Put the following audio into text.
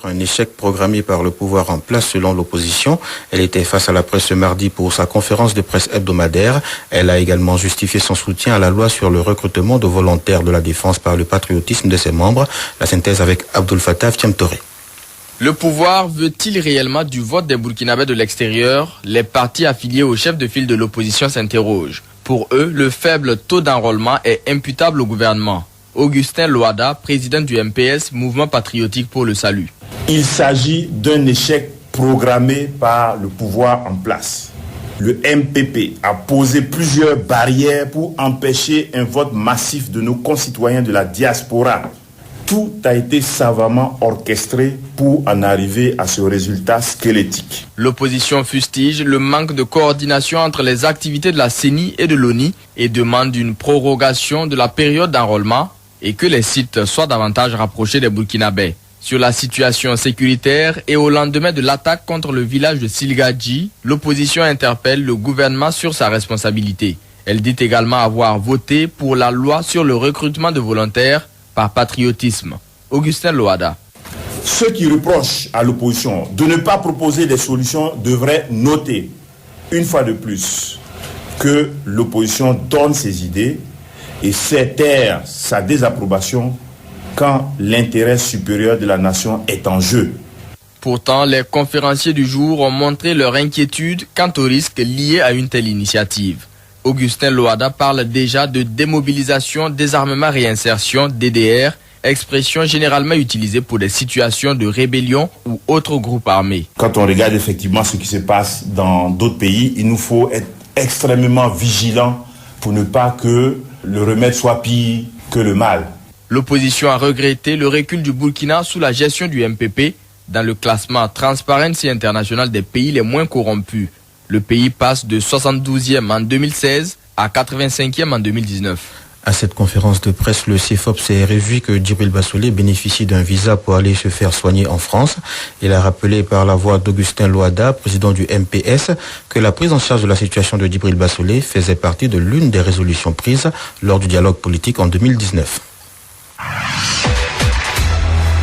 Un échec programmé par le pouvoir en place selon l'opposition. Elle était face à la presse ce mardi pour sa conférence de presse hebdomadaire. Elle a également justifié son soutien à la loi sur le recrutement de volontaires de la défense par le patriotisme de ses membres. La synthèse avec Abdul Fattah Thiamtoré. Le pouvoir veut-il réellement du vote des Burkinabés de l'extérieur? Les partis affiliés au chef de file de l'opposition s'interrogent. Pour eux, le faible taux d'enrôlement est imputable au gouvernement. Augustin Loada, président du MPS, Mouvement patriotique pour le salut. Il s'agit d'un échec programmé par le pouvoir en place. Le MPP a posé plusieurs barrières pour empêcher un vote massif de nos concitoyens de la diaspora. Tout a été savamment orchestré pour en arriver à ce résultat squelettique. L'opposition fustige le manque de coordination entre les activités de la CENI et de l'ONI et demande une prorogation de la période d'enrôlement et que les sites soient davantage rapprochés des Burkinabés. Sur la situation sécuritaire et au lendemain de l'attaque contre le village de Silgadji, l'opposition interpelle le gouvernement sur sa responsabilité. Elle dit également avoir voté pour la loi sur le recrutement de volontaires par patriotisme. Augustin Loada. Ceux qui reprochent à l'opposition de ne pas proposer des solutions devraient noter, une fois de plus, que l'opposition donne ses idées et sait taire sa désapprobation quand l'intérêt supérieur de la nation est en jeu. Pourtant, les conférenciers du jour ont montré leur inquiétude quant aux risques liés à une telle initiative. Augustin Loada parle déjà de démobilisation, désarmement, réinsertion, DDR, expression généralement utilisée pour des situations de rébellion ou autres groupes armés. Quand on regarde effectivement ce qui se passe dans d'autres pays, il nous faut être extrêmement vigilants pour ne pas que le remède soit pire que le mal. L'opposition a regretté le recul du Burkina sous la gestion du MPP dans le classement Transparency International des pays les moins corrompus. Le pays passe de 72e en 2016 à 85e en 2019. À cette conférence de presse, le CFOP s'est réjoui que Djibril Bassolé bénéficie d'un visa pour aller se faire soigner en France. Il a rappelé par la voix d'Augustin Loada, président du MPS, que la prise en charge de la situation de Djibril Bassolé faisait partie de l'une des résolutions prises lors du dialogue politique en 2019.